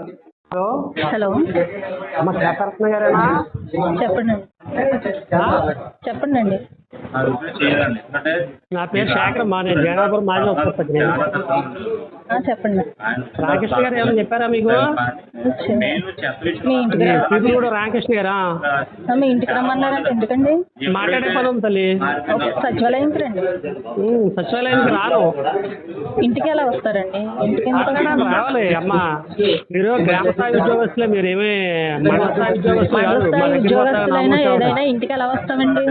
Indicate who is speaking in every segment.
Speaker 1: Hello
Speaker 2: hello
Speaker 1: అమ్మ శేఖరత్న గారేనా?
Speaker 2: చెప్పండి చెప్పండి.
Speaker 1: నా పేరు శేఖర్ అమ్మా, నేను జైనాపురం మాజీ ఉపసర్పంచిని.
Speaker 2: చెప్పండి.
Speaker 1: రామకృష్ణ గారు ఏమైనా చెప్పారా మీకు?
Speaker 2: మీ ఇంటికి
Speaker 1: పీపుల్ కూడా రామకృష్ణ గారా?
Speaker 2: మీ ఇంటికి రమ్మన్నారంటే ఎందుకండి?
Speaker 1: మాట్లాడే పని ఉంది తల్లి.
Speaker 2: సచివాలయంకి రండి.
Speaker 1: సచివాలయానికి రాను.
Speaker 2: ఇంటికి ఎలా వస్తారండి? ఇంటికి ఎందుకు
Speaker 1: మాట్లాడాలి, రావాలి అమ్మా. మీరు గ్రామ స్థాయి ఉద్యోగస్తులే, మీరేమీ మండల స్థాయి ఉద్యోగస్తులు కాదు. మా దగ్గర
Speaker 2: ఉద్యోగస్తులైనా ఏదైనా ఇంటికి ఎలా వస్తామండి?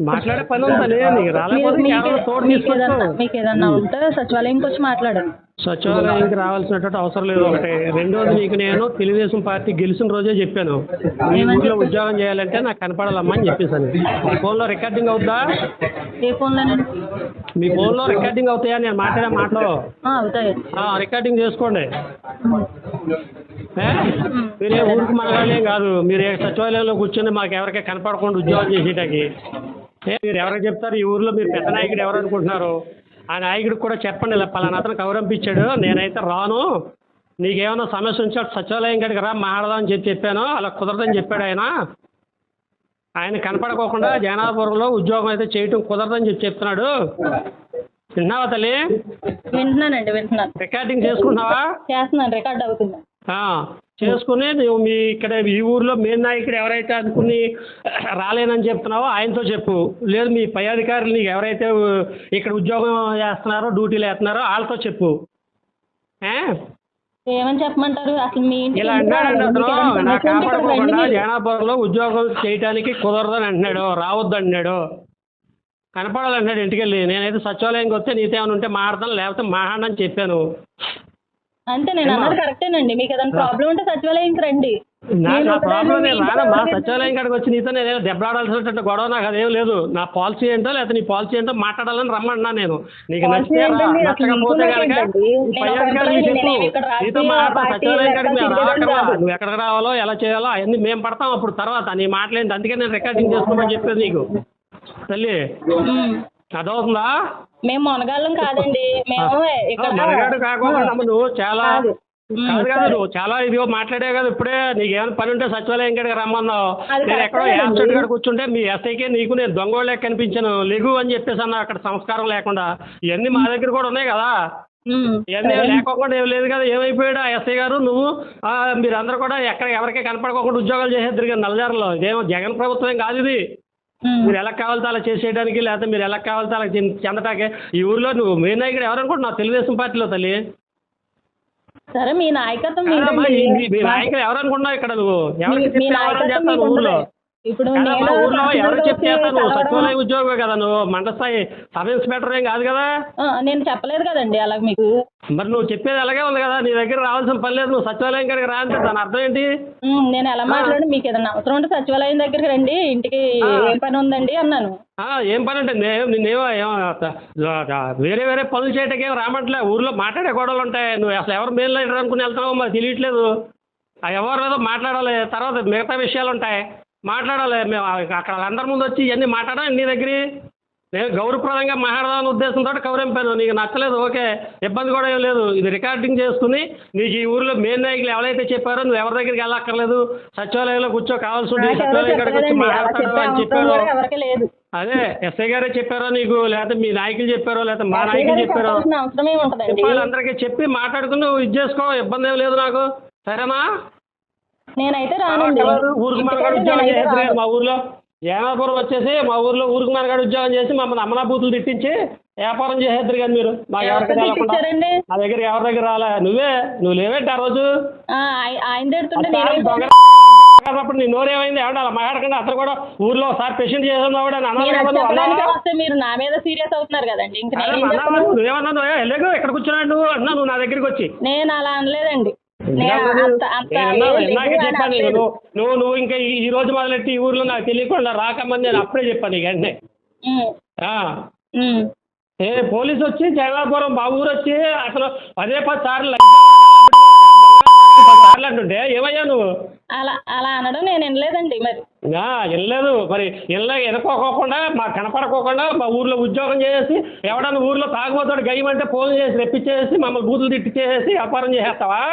Speaker 1: మాట్లాడే పని ఉంది తల్లి. నీకు రాలేకపోతే కేవలం తోడు తీసుకొచ్చు.
Speaker 2: మీకు ఏదన్నా ఉంటే సచివాలయంకి వచ్చి మాట్లాడండి.
Speaker 1: సచివాలయానికి రావాల్సినటువంటి అవసరం లేదు. ఒకటి. రెండోది, నీకు నేను తెలుగుదేశం పార్టీ గెలిచిన రోజే చెప్పాను, ఈ ఊళ్ళో ఉద్యోగం చేయాలంటే నాకు కనపడాలమ్మా అని చెప్పేసాను. మీ ఫోన్లో రికార్డింగ్ అవుతుందా?
Speaker 2: ఏ ఫోన్లోనండి?
Speaker 1: మీ ఫోన్లో రికార్డింగ్ అవుతాయా నేను మాట్లాడే మాటలు?
Speaker 2: అవుతాయి.
Speaker 1: రికార్డింగ్ చేసుకోండి. మీరే ఊరికి మనగాలేం కాదు. మీరు సచివాలయంలో కూర్చొని మాకు ఎవరికీ కనపడకుండా ఉద్యోగం చేసేటానికి మీరు ఎవరికి చెప్తారు? ఈ ఊర్లో మీరు పెద్ద నాయకుడు ఎవరు అనుకుంటున్నారు? ఆ నాయకుడికి కూడా చెప్పండి, ఇలా పలానా అతను కౌరంపించాడు, నేనైతే రాను, నీకేమైనా సమస్య ఉంచాడు సచివాలయం కాడికి రా మాట్లాడదామని చెప్పాను. అలా కుదరదని చెప్పాడు ఆయన కనపడకోకుండా జైనాపురంలో ఉద్యోగం అయితే చేయటం కుదరదని చెప్తున్నాడు. విన్నావా తల్లి?
Speaker 2: వింటున్నానండి, వింటున్నాను.
Speaker 1: రికార్డింగ్ చేసుకుంటున్నావా?
Speaker 2: చేస్తున్నాను, రికార్డ్ అవుతుంది.
Speaker 1: చేసుకుని నువ్వు మీ ఇక్కడ ఈ ఊర్లో మెయిన్ నాయకుడు ఎవరైతే అనుకుని రాలేనని చెప్తున్నావో ఆయనతో చెప్పు. లేదు మీ పై అధికారులు నీకు ఎవరైతే ఇక్కడ ఉద్యోగం చేస్తున్నారో డ్యూటీలు వేస్తున్నారో వాళ్ళతో చెప్పు.
Speaker 2: ఏమని చెప్పమంటారు? అసలు మీ
Speaker 1: ఇలా అంటాడండి అతను. నాకు కాపాడుకోకుండా జైనాపురంలో ఉద్యోగం చేయడానికి కుదరదని అంటున్నాడు, రావద్దు అంటున్నాడు, కనపడాలంటున్నాడు ఇంటికెళ్ళి. నేనైతే సచివాలయంకి వస్తే నీతో ఏమైనా ఉంటే మాట్లాడతాను, లేకపోతే మాట్లాడని చెప్పాను.
Speaker 2: అంతే, నేను అన్నది కరెక్టేనండి. మీకు ఏదైనా ప్రాబ్లం ఉంటే సచివాలయంకి రండి.
Speaker 1: నా ప్రాబ్లం నేను రానమ్మా. సచివాలయం కాడికి వచ్చి నీతో నేను దెబ్బలాడాల్సినటువంటి గొడవ నాకు అదేం లేదు. నా పాలసీ ఏంటో లేకపోతే నీ పాలసీ ఏంటో మాట్లాడాలని రమ్మన్నా నేను. నీకు నచ్చితే నచ్చకపోతే కనుక పై అధికారులు చెప్పు, నీతో మాట్లాడతాం. సచివాలయం కాడికి మేము రాకర్లా, నువ్వు ఎక్కడికి రావాలో ఎలా చేయాలో అవన్నీ మేము పడతాం అప్పుడు తర్వాత. నీ మాట్లాడింది అందుకే నేను రికార్డింగ్ చేసుకోమని చెప్పేది నీకు తల్లి. అదవుతుందా?
Speaker 2: మేము మునగాళ్ళం కాదండి.
Speaker 1: మనగాడు కాకుండా నువ్వు చాలా కాదు, నువ్వు చాలా ఇదిగో మాట్లాడే కదా ఇప్పుడే. నీకేమైనా పని ఉంటే సచివాలయం కాడికి రమ్మన్నావు. నేను ఎక్కడో యాబ్సెంట్ కాడ కూర్చుంటే మీ ఎస్ఐకే నీకు నేను దొంగోళ్ళే కనిపించాను, లెగు అని చెప్పేసి అన్నా. అక్కడ సంస్కారం లేకుండా ఇవన్నీ మా దగ్గర కూడా ఉన్నాయి కదా. ఇవన్నీ లేకోకుండా ఏం లేదు కదా. ఏమైపోయాడు ఆ ఎస్ఐ గారు? నువ్వు మీరందరూ కూడా ఎక్కడ ఎవరికీ కనపడకోకుండా ఉద్యోగాలు చేసేద్దరు కదా నల్లజారులో. ఇదేమో జగన్ ప్రభుత్వం కాదు ఇది. మీరు ఎలా కావాలితే అలా చేసేయడానికి, లేకపోతే మీరు ఎలా కావాలితే అలా చెందటాకే. ఈ ఊర్లో నువ్వు మెయిన్ నాయకుడు ఎవరనుకుంటున్నావు? తెలుగుదేశం పార్టీలో తల్లి.
Speaker 2: సరే, మీ నాయకత్వం
Speaker 1: మీ నాయకుడు ఎవరనుకుంటున్నావు? ఇక్కడ నువ్వు ఎవరికి చేస్తావు ఊర్లో?
Speaker 2: ఇప్పుడు
Speaker 1: ఊర్లో ఎవరికి చెప్తావు? నువ్వు సచివాలయం ఉద్యోగమే కదా, నువ్వు మండల స్థాయి సబ్ ఇన్స్పెక్టర్ ఏం కాదు కదా.
Speaker 2: నేను చెప్పలేదు కదండి అలా మీకు. మరి
Speaker 1: నువ్వు చెప్పేది అలాగే ఉంది కదా. నీ దగ్గర రావాల్సిన పని లేదు, నువ్వు సచివాలయం కాడికి రా అంటే దాని అర్థం ఏంటి?
Speaker 2: నేను ఎలా మాట్లాడి మీకు ఏదైనా అవసరం ఉంటే సచివాలయం దగ్గరికి రండి, ఇంటికి ఏం పని ఉందండి అన్నాను.
Speaker 1: ఏం పని అంటే నిన్నేమో వేరే వేరే పనులు చేయటానికి ఏం రామట్లే. ఊర్లో మాట్లాడే గొడవలు ఉంటాయి. నువ్వు అసలు ఎవరు మెయిన్ లీడర్ అనుకుని వెళ్తున్నావో మాకు తెలియట్లేదు. ఎవరు ఏదో మాట్లాడాలి, తర్వాత మిగతా విషయాలు ఉంటాయి మాట్లాడాలి. మేము అక్కడ వాళ్ళందరి ముందు వచ్చి ఇవన్నీ మాట్లాడాలి నీ దగ్గర. నేను గౌరవప్రదంగా మాట్లాడదాని ఉద్దేశంతో కవరింపాను. నీకు నచ్చలేదు, ఓకే, ఇబ్బంది కూడా ఏం లేదు. ఇది రికార్డింగ్ చేసుకుని నీకు ఈ ఊర్లో మెయిన్ నాయకులు ఎవరైతే చెప్పారో నువ్వు ఎవరి దగ్గరికి వెళ్ళక్కర్లేదు, సచివాలయంలో కూర్చో, కావాల్సి ఉంటే సచివాలయం కాడికి వచ్చి మాట్లాడతాడు అని చెప్పారు. అదే ఎస్ఐ గారే చెప్పారో నీకు, లేకపోతే మీ నాయకులు చెప్పారో, లేకపోతే మా నాయకులు చెప్పారో చెప్పాలి. అందరికీ చెప్పి మాట్లాడుకుని నువ్వు ఇది చేసుకో, ఇబ్బంది ఏం లేదు నాకు. సరేనా?
Speaker 2: నేనైతే రానండి.
Speaker 1: ఊరికి మనగాడు ఉద్యోగం చేసేది మా ఊర్లో. జైనాపురం వచ్చేసి మా ఊర్లో ఊరికి మనగాడు ఉద్యోగం చేసి మమ్మల్ని అమ్మనా బూతులు తిట్టించి వ్యాపారం చేసేద్దరు కానీ మీరు. మాకు ఎవరికి రాకుండా నా దగ్గర ఎవరి దగ్గర రాలే. నువ్వు లేవేంటి ఆ రోజు? అప్పుడు నీ నోరేమైంది? ఎవడ అలా మాట్లాడకుండా అతను కూడా ఊర్లో ఒకసారి పేషెంట్ చేసేవాడు అని
Speaker 2: అన్నారు. మీరు నా మీద సీరియస్ అవుతున్నారు కదండి.
Speaker 1: నువ్వేమన్నా వెళ్ళకు, ఎక్కడ కూర్చున్నాడు నువ్వు అన్నా? నువ్వు నా దగ్గరికి వచ్చి.
Speaker 2: నేను అలా అనలేదండి.
Speaker 1: చెప్పాను నువ్వు ఇంకా ఈ రోజు మొదలెట్టి ఈ ఊర్లో నాకు తెలియకుండా రాకమని నేను అప్పుడే చెప్పాను నీకు వెంటనే. పోలీసు వచ్చి జైనాపురం మా ఊరు వచ్చి అసలు 10 సార్లు అంటుంటే ఏమయ్యా నువ్వు?
Speaker 2: అలా అనడం నేను వినలేదండి. మరి
Speaker 1: వినలేదు. మరి వెనుకోకుండా మాకు కనపడకోకుండా మా ఊర్లో ఉద్యోగం చేసి ఎవడన్నా ఊర్లో తాగుబోతాడు గయ్యమంటే ఫోన్ చేసి రెప్పించేసి మమ్మల్ని బూతులు తిట్టించేసి వ్యాపారం చేసేస్తావా?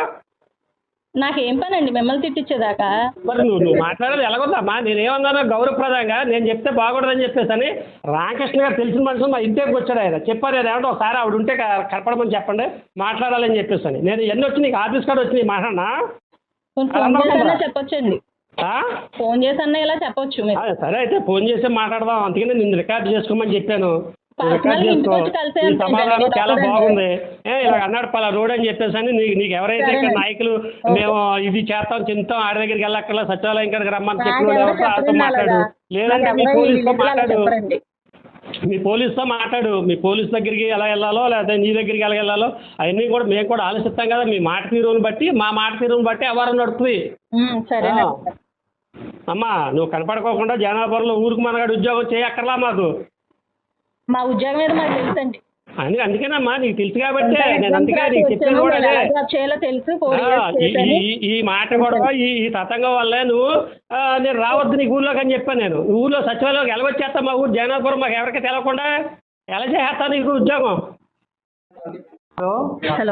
Speaker 2: నాకేం పని అండి మిమ్మల్ని తిట్టించేదాకా?
Speaker 1: మరి నువ్వు మాట్లాడేది ఎలాగొద్దమ్మా, నేనేమన్నాను గౌరవప్రదంగా నేను చెప్తే బాగూడదని చెప్పేసి అని రామకృష్ణ గారు తెలిసిన మనుషులు మా ఇంటికి వచ్చాడు ఆయన చెప్పారు, నేను ఏమంటే ఒకసారి ఆవిడ ఉంటే కనపడమని చెప్పండి మాట్లాడాలని చెప్పేసి అని. నేను ఎన్ని వచ్చి నీకు ఆఫీస్ కార్డు వచ్చి మాట్లాడినా
Speaker 2: ఫోన్ చేసన్నా చెప్పొచ్చండి,
Speaker 1: ఆ?
Speaker 2: ఫోన్ చేసన్నా ఇలా చెప్పొచ్చు మీరు.
Speaker 1: సరే అయితే ఫోన్ చేసి మాట్లాడదాం, అందుకని నిన్ను రికార్డ్ చేసుకోమని చెప్పాను. నువ్వు రికార్డ్
Speaker 2: పర్సనల్గా ఇంటికి
Speaker 1: చేసుకో.
Speaker 2: వచ్చి కలిసే
Speaker 1: ఈ
Speaker 2: అంత
Speaker 1: సమాధానం
Speaker 2: ఏంటండి,
Speaker 1: చాలా
Speaker 2: తప్పదండి.
Speaker 1: బాగుంది. ఇలా అన్నాడు పలా రోడ్ అని చెప్పేసి అని నీకు ఎవరైతే ఇక్కడ
Speaker 2: సరేనండి.
Speaker 1: నాయకులు
Speaker 2: ఓకే.
Speaker 1: మేము ఇది చేస్తాం చింతాం ఆడి దగ్గరికి వెళ్ళక్కర్లా సచివాలయం కాడికి రమ్మని చెప్పిన
Speaker 2: నాకెవరు
Speaker 1: వాళ్ళతో
Speaker 2: చెప్పరండి
Speaker 1: మాట్లాడు,
Speaker 2: అలాగా.
Speaker 1: లేదంటే మీ
Speaker 2: నాకెవరు ఈ
Speaker 1: పోలీసుతో
Speaker 2: విధంగా
Speaker 1: మాట్లాడు,
Speaker 2: చెప్పరండి.
Speaker 1: మీ పోలీసుతో మాట్లాడు, మీ పోలీస్ దగ్గరికి ఎలా వెళ్ళాలో లేకపోతే నీ దగ్గరికి ఎలా వెళ్ళాలో అవన్నీ కూడా మేము కూడా ఆలోచిస్తాం కదా. మీ మాట తీరుని బట్టి మా మాట తీరుని బట్టి వ్యవహారం నడుస్తుంది.
Speaker 2: సరేనండి.
Speaker 1: అమ్మా నువ్వు కనపడుకోకుండా జనాభాలో ఊరికి మనగాడు ఉద్యోగం చేయక్కర్లా మాకు.
Speaker 2: మా ఉద్యోగం మీద మాకు తెలుసండి.
Speaker 1: అందుకేనమ్మా నీకు తెలుసు కాబట్టి నేను అందుకే నీకు చెప్పేది కూడా అదే.
Speaker 2: చేయాలో తెలుసు. 4
Speaker 1: ఆ,
Speaker 2: years
Speaker 1: ఈ-
Speaker 2: చేశాను.
Speaker 1: ఈ- ఈ మాట కూడా ఈ తతంగం వల్లే నువ్వు నేను రావద్దు నీకు ఊర్లోకి అని చెప్పాను. నేను ఊర్లో సచివాలయంలోకి ఎలా వచ్చేస్తా, మా ఊరు జగన్నాథపురం మాకు ఎవరికి తెలవకుండా ఎలా చేస్తాను నీకు ఉద్యోగం. Hello
Speaker 2: hello